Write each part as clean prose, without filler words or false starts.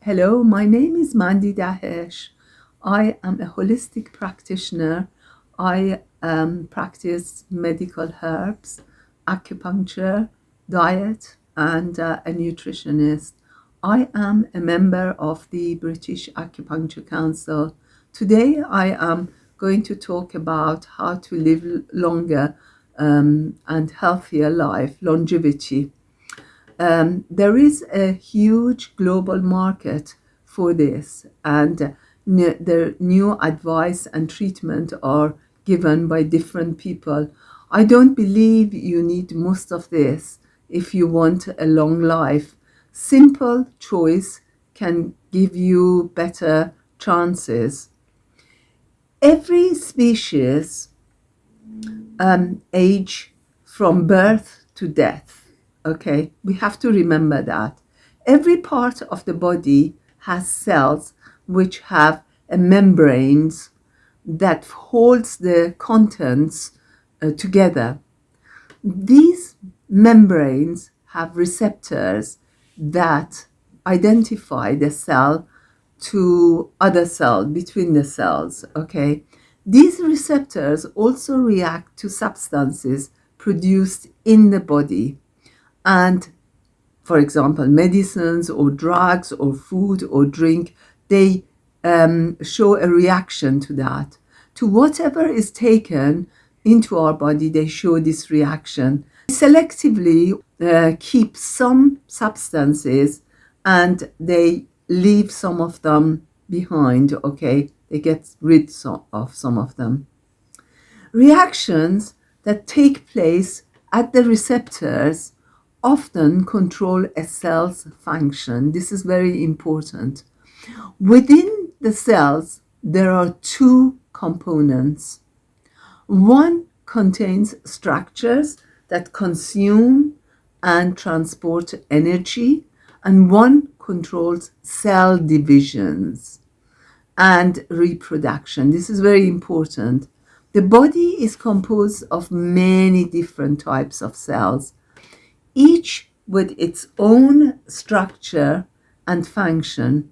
Hello, my name is Mandy Dahesh. I am a holistic practitioner. I practice medical herbs, acupuncture, diet, and a nutritionist. I am a member of the British Acupuncture Council. Today, I am going to talk about how to live longer and healthier life, longevity. There is a huge global market for this, and the new advice and treatment are given by different people. I don't believe you need most of this if you want a long life. Simple choice can give you better chances. Every species age from birth to death. Okay, we have to remember that. Every part of the body has cells which have a membranes that holds the contents together. These membranes have receptors that identify the cell to other cell between the cells. Okay, these receptors also react to substances produced in the body, and for example medicines or drugs or food or drink, they show a reaction to that, to whatever is taken into our body. They show this reaction. Selectively keep some substances and they leave some of them behind. Okay, they get rid of some of them. Reactions that take place at the receptors often control a cell's function. This is very important. Within the cells, there are two components. One contains structures that consume and transport energy, and one controls cell divisions and reproduction. This is very important. The body is composed of many different types of cells, each with its own structure and function.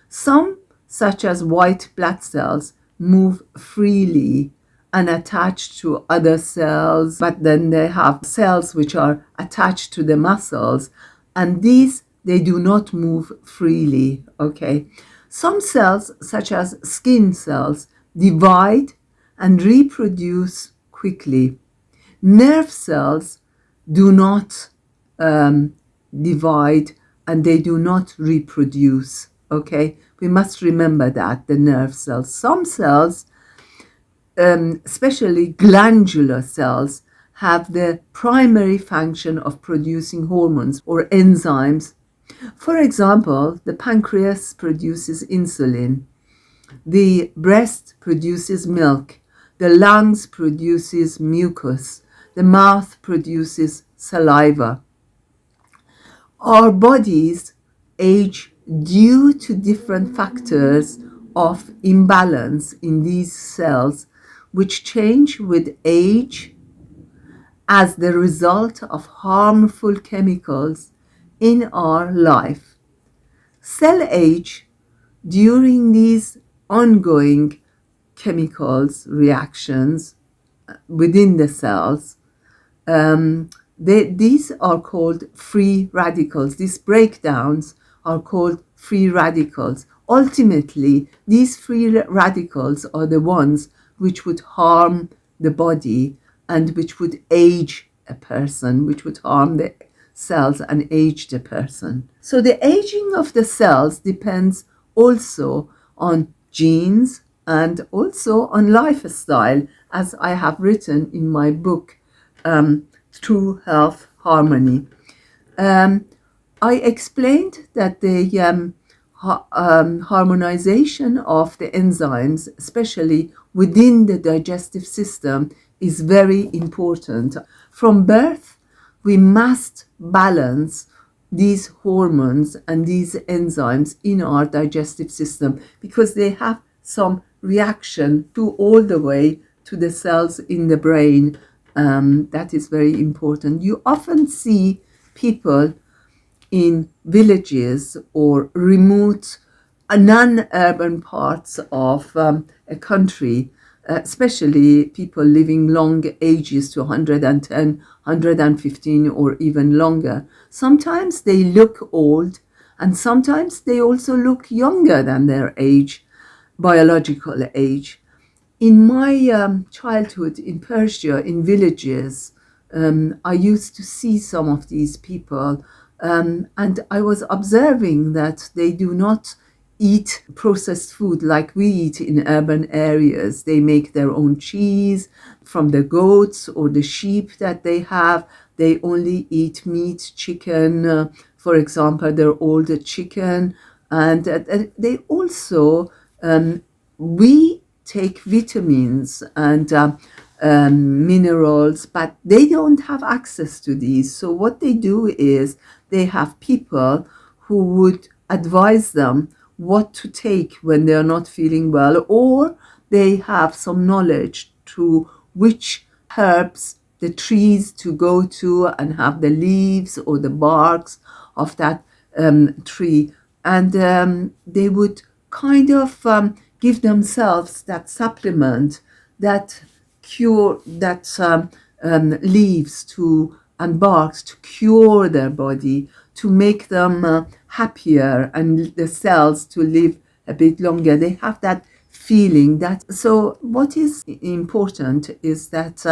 Some, such as white blood cells, move freely and attach to other cells, but then they have cells which are attached to the muscles, and these they do not move freely. Okay, some cells, such as skin cells, divide and reproduce quickly. Nerve cells do not divide and they do not reproduce. Okay, we must remember that, the nerve cells. Some cells, especially glandular cells, have the primary function of producing hormones or enzymes. For example, the pancreas produces insulin, the breast produces milk, the lungs produces mucus, the mouth produces saliva. Our bodies age due to different factors of imbalance in these cells, which change with age as the result of harmful chemicals in our life. Cell age during these ongoing chemicals reactions within the cells. These are called free radicals. These breakdowns are called free radicals. Ultimately, these free radicals are the ones which would harm the body and which would age a person, which would harm the cells and age the person. So the aging of the cells depends also on genes and also on lifestyle, as I have written in my book, True Health Harmony. I explained that the harmonization of the enzymes, especially within the digestive system, is very important. From birth, we must balance these hormones and these enzymes in our digestive system because they have some reaction to all the way to the cells in the brain. That is very important. You often see people in villages or remote non-urban parts of a country, especially people living long ages to 110, 115 or even longer. Sometimes they look old and sometimes they also look younger than their age, biological age. In my childhood in Persia, in villages, I used to see some of these people, and I was observing that they do not eat processed food like we eat in urban areas. They make their own cheese from the goats or the sheep that they have. They only eat meat, chicken, for example, their older chicken, and they also we take vitamins and minerals, but they don't have access to these. So what they do is they have people who would advise them what to take when they're not feeling well, or they have some knowledge to which herbs, the trees to go to and have the leaves or the barks of that tree. And they would kind of give themselves that supplement, that cure, that leaves to and barks to cure their body, to make them happier and the cells to live a bit longer. They have that feeling that. So what is important is that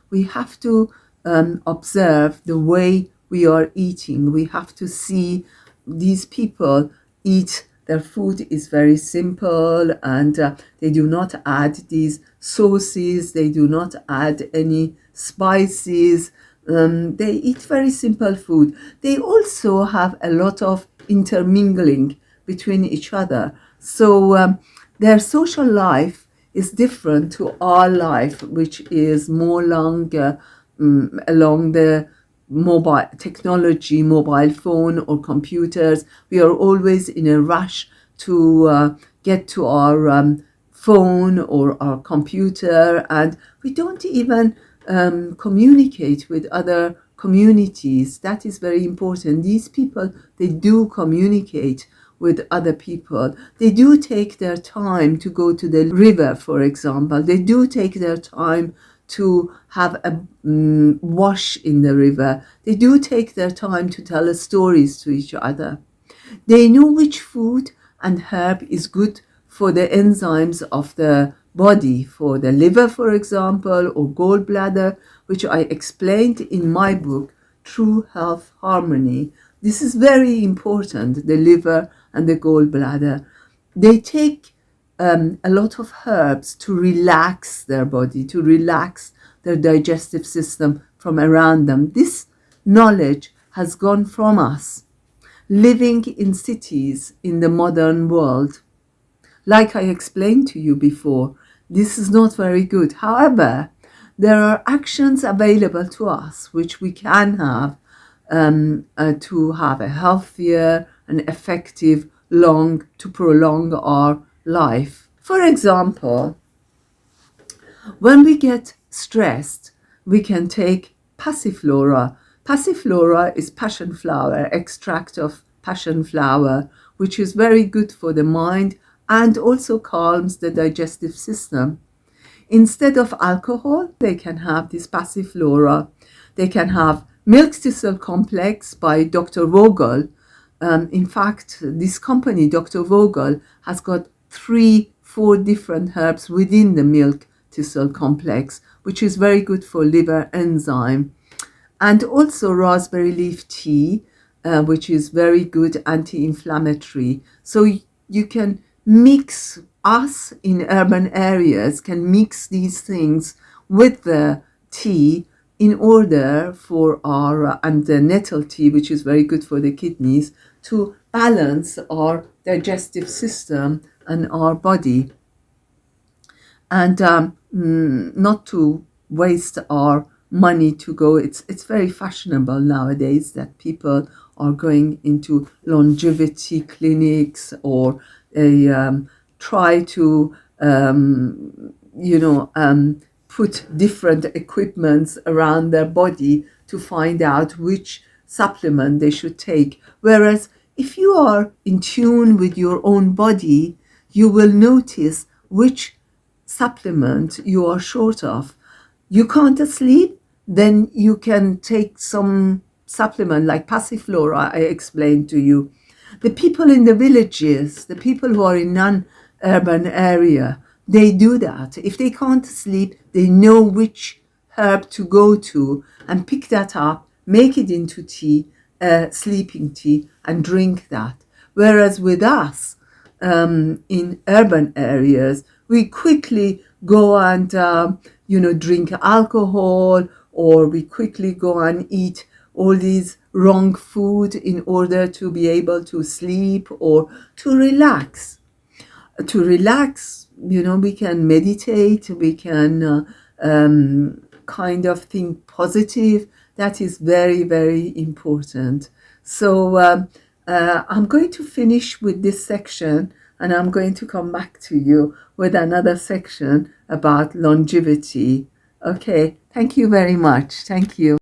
we have to observe the way we are eating. We have to see these people eat. Their food is very simple, and they do not add these sauces. They do not add any spices. They eat very simple food. They also have a lot of intermingling between each other. So their social life is different to our life, which is more longer along the mobile technology, mobile phone or computers. We are always in a rush to get to our phone or our computer, and we don't even communicate with other communities. That is very important. These people, they do communicate with other people. They do take their time to go to the river, for example. They do take their time to have a wash in the river. They do take their time to tell stories to each other. They know which food and herb is good for the enzymes of the body, for the liver, for example, or gallbladder, which I explained in my book, True Health Harmony. This is very important, the liver and the gallbladder. They take a lot of herbs to relax their body, to relax their digestive system from around them. This knowledge has gone from us living in cities in the modern world. Like I explained to you before, this is not very good. However, there are actions available to us which we can have to have a healthier and effective to prolong our life. For example, when we get stressed, we can take passiflora. Passiflora is passion flower, extract of passion flower, which is very good for the mind and also calms the digestive system. Instead of alcohol, they can have this passiflora. They can have milk thistle complex by Dr. Vogel. In fact, this company, Dr. Vogel, has got 3-4 different herbs within the milk thistle complex, which is very good for liver enzyme. And also raspberry leaf tea, which is very good anti-inflammatory. So you can mix, us in urban areas can mix these things with the tea in order for our, and the nettle tea, which is very good for the kidneys, to balance our digestive system and our body. And not to waste our money to go. It's very fashionable nowadays that people are going into longevity clinics, or they try to put different equipments around their body to find out which supplement they should take. Whereas if you are in tune with your own body, you will notice which supplement you are short of. You can't sleep, then you can take some supplement like Passiflora I explained to you. The people in the villages, the people who are in non-urban area, they do that. If they can't sleep, they know which herb to go to and pick that up, make it into tea, sleeping tea, and drink that. Whereas with us, in urban areas, we quickly go and drink alcohol, or we quickly go and eat all these wrong food in order to be able to sleep or to relax. To relax, we can meditate, we can kind of think positive. That is very, very important. So I'm going to finish with this section, and I'm going to come back to you with another section about longevity. Okay, thank you very much. Thank you.